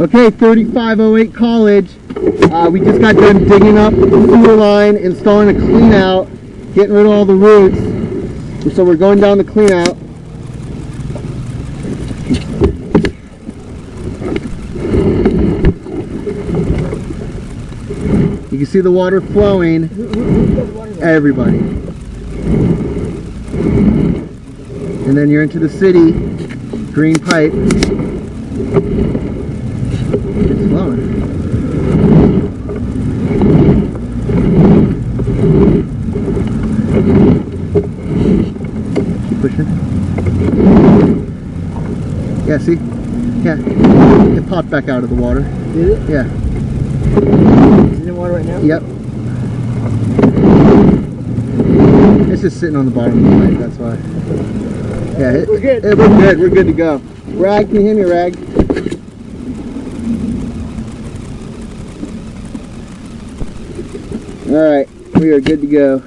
Okay, 3508 College. We just got done digging up the sewer line, installing a clean out, getting rid of all the roots. So we're going down the clean out. You can see the water flowing. Everybody. And then you're into the city. Green pipe. It's flowing. Keep pushing. Yeah, see? Yeah. It popped back out of the water. Did it? Yeah. It's in the water right now? Yep. It's just sitting on the bottom of the pipe, that's why. Yeah, we're good. We're good. We're good to go. Rag, can you hear me, Rag? Alright, we are good to go.